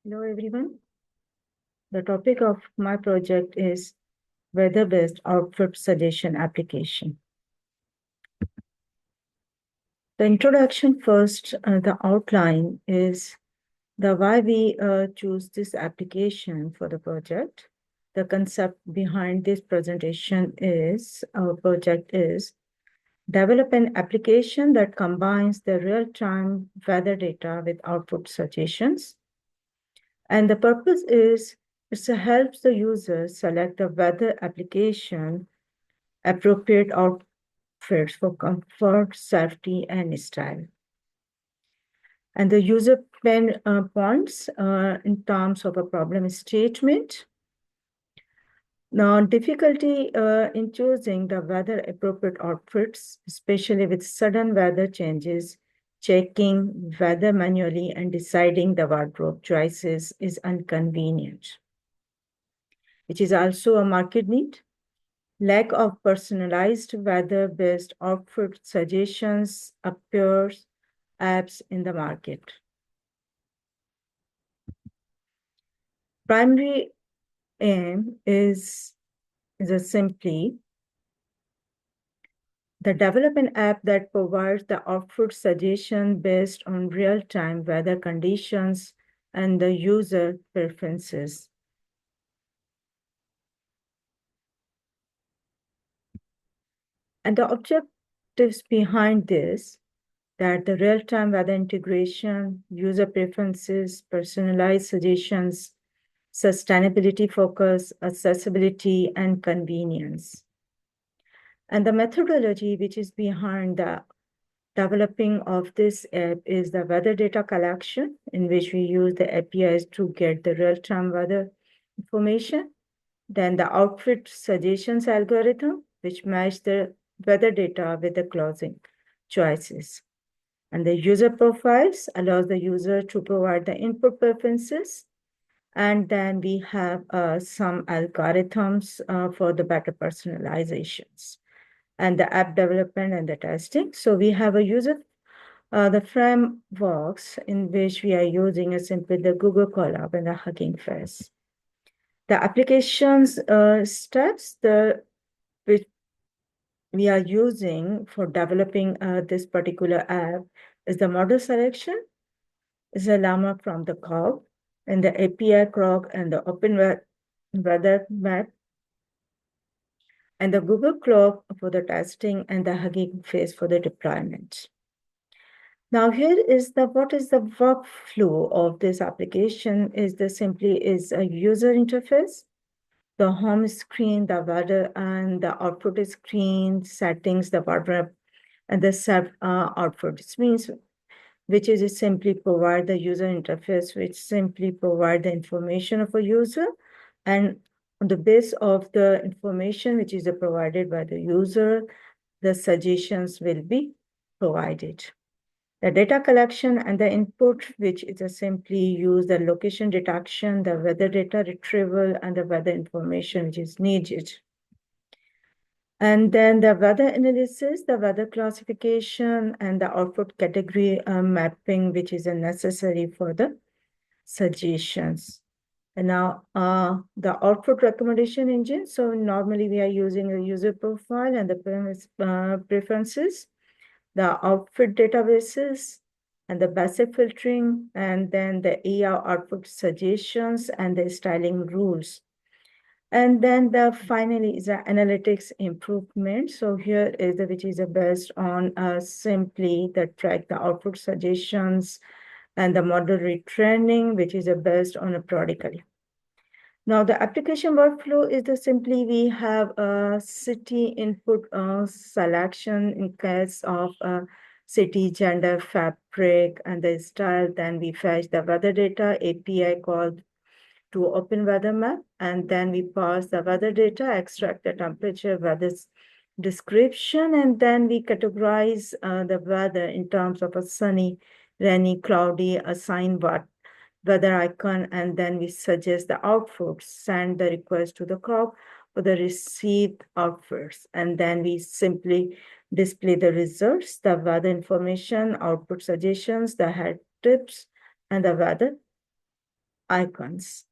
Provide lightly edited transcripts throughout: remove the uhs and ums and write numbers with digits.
Hello, everyone. The topic of my project is weather-based outfit suggestion application. The introduction first, the outline is the why we choose this application for the project. The concept behind this presentation is, our project is, develop an application that combines the real-time weather data with output suggestions. And the purpose is it helps the user select the weather application appropriate outfits for comfort, safety, and style. And the user pain points in terms of a problem statement. Now, difficulty in choosing the weather appropriate outfits, especially with sudden weather changes, checking weather manually and deciding the wardrobe choices is inconvenient, which is also a market need. Lack of personalized weather-based outfit suggestions appears apps in the market. Primary aim is simply the develop an app that provides the outfit suggestion based on real-time weather conditions and the user preferences. And the objectives behind this, that the real-time weather integration, user preferences, personalized suggestions, sustainability focus, accessibility, and convenience. And the methodology which is behind the developing of this app is the weather data collection, in which we use the APIs to get the real-time weather information. Then the outfit suggestions algorithm, which match the weather data with the clothing choices. And the user profiles allows the user to provide the input preferences. And then we have some algorithms for the better personalizations and the app development and the testing. So we have a user, the frameworks in which we are using is simply the Google Colab and the Hugging Face. The applications steps which we are using for developing this particular app is the model selection, is a llama from the cloud, and the API Krog and the Open Weather Map, and the Google Cloud for the testing and the Hugging Face for the deployment. Now here is what is the workflow of this application is a user interface, the home screen, the weather, and the output screen, settings, the wardrobe, and the set output. This means which is simply provide the user interface, which simply provide the information of a user. And on the base of the information which is provided by the user, the suggestions will be provided. The data collection and the input, which is simply use the location detection, the weather data retrieval, and the weather information which is needed. And then the weather analysis, the weather classification, and the output category mapping, which is necessary for the suggestions. And now the output recommendation engine. So normally we are using a user profile and the preferences, the outfit databases, and the basic filtering, and then the AR output suggestions and the styling rules. And then finally is the analytics improvement. So here is which is based on simply the track the output suggestions and the model retraining, which is based on a protocol. Now the application workflow is simply we have a city input selection in case of city, gender, fabric, and the style. Then we fetch the weather data API called to open weather map, and then we parse the weather data, extract the temperature, weather description, and then we categorize the weather in terms of a sunny, rainy, cloudy, assign weather icon, and then we suggest the outputs, send the request to the crop for the received outputs, and then we simply display the results, the weather information, output suggestions, the head tips, and the weather icons.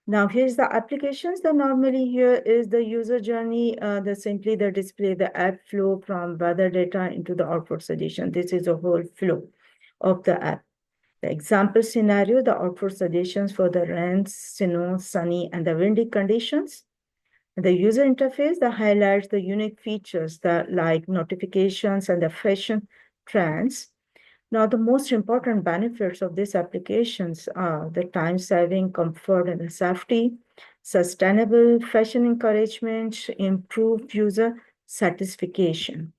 Now here's the applications. The normally here is the user journey. Simply the display the app flow from weather data into the output suggestion. This is a whole flow of the app. The example scenario, the output suggestions for the rain, snow, sunny, and the windy conditions. The user interface that highlights the unique features that like notifications and the fashion trends. Now, the most important benefits of these applications are the time saving, comfort, and the safety, sustainable fashion encouragement, improved user satisfaction.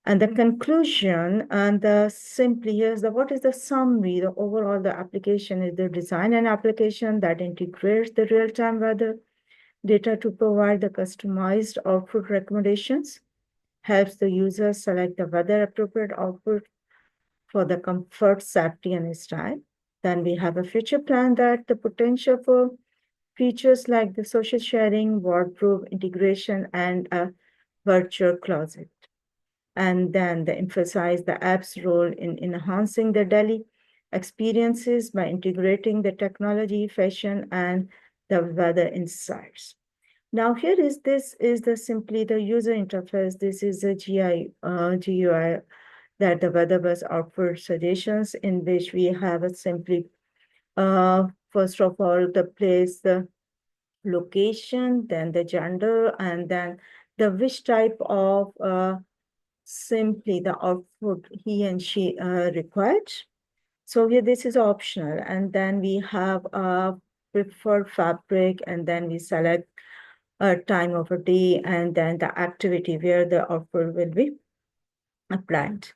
And the conclusion and the simply here's the what is the summary, the overall the application is the design and application that integrates the real-time weather data to provide the customized output recommendations, helps the user select the weather appropriate output for the comfort, safety, and style. Then we have a future plan that the potential for features like the social sharing, wardrobe integration, and a virtual closet. And then they emphasize the app's role in enhancing the daily experiences by integrating the technology, fashion, and the weather insights. Now here is this is the simply the user interface. This is the GUI that the weather bus output suggestions in which we have a simply first of all the place, the location, then the gender, and then the which type of simply the output he and she required. So here this is optional, and then we have a preferred fabric, and then we select a time of a day, and then the activity where the output will be applied.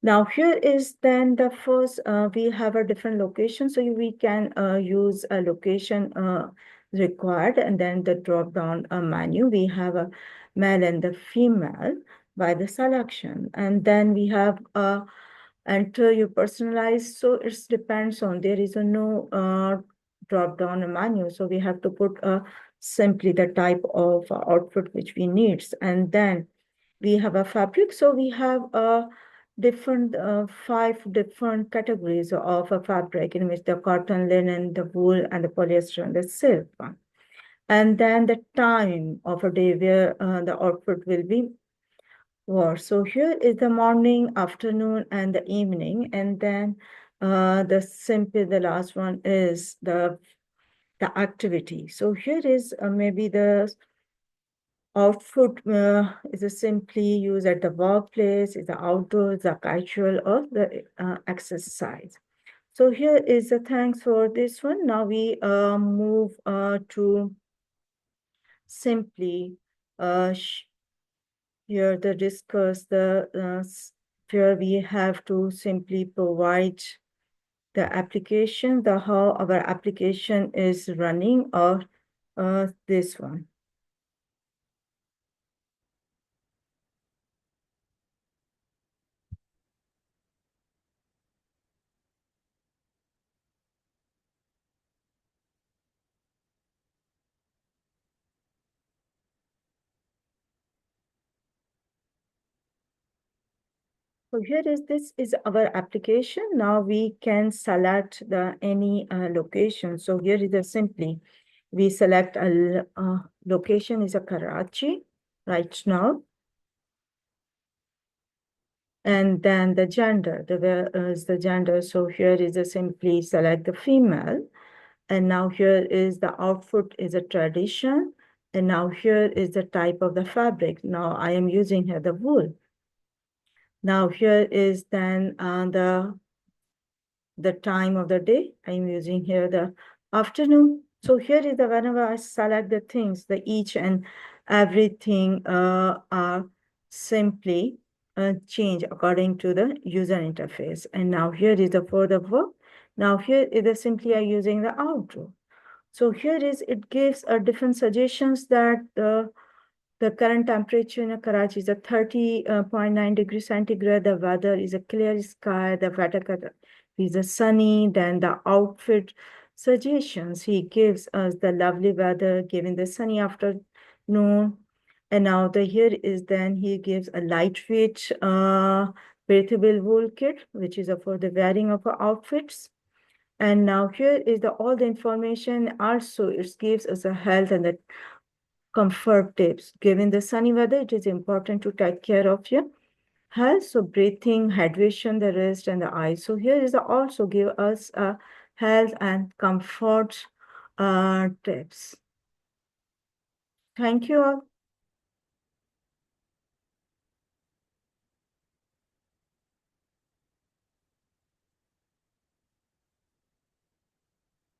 Now here is then the first, we have a different location, so we can use a location required, and then the drop down menu, we have a male and the female by the selection, and then we have enter your personalized, so it depends on, there is a no drop down menu, so we have to put simply the type of output which we need, and then we have a fabric, so we have a different 5 different categories of a fabric in which the cotton, linen, the wool, and the polyester and the silk one. And then the time of a day where the output will be war. So here is the morning, afternoon, and the evening, and then the last one is the activity. So here is maybe the output is a simply used at the workplace, is the outdoors, the casual, or the exercise. So here is the thanks for this one. Now we move to simply here to discuss the where we have to simply provide the application, the how our application is running, or this one. So here is this is our application. Now we can select the any location. So here is the simply we select a location is a Karachi right now, and then the gender. Where is the gender? So here is a simply select the female, and now here is the output is a tradition, and now here is the type of the fabric. Now I am using here the wool. Now here is then the time of the day. I'm using here the afternoon. So here is the whenever I select the things, the each and everything are simply change according to the user interface. And now here is the for the work. Now here is the simply using the outdoor. So here is it gives a different suggestions that the current temperature in Karachi is a 30.9 degrees centigrade. The weather is a clear sky. The weather is a sunny. Then the outfit suggestions. He gives us the lovely weather given the sunny afternoon. And now the here is then he gives a lightweight breathable wool kit, which is for the wearing of outfits. And now here is all the information. Also, it gives us a health and the comfort tips. Given the sunny weather, it is important to take care of your health. So breathing, hydration, the rest, and the eye. So here is also give us a health and comfort tips. Thank you all.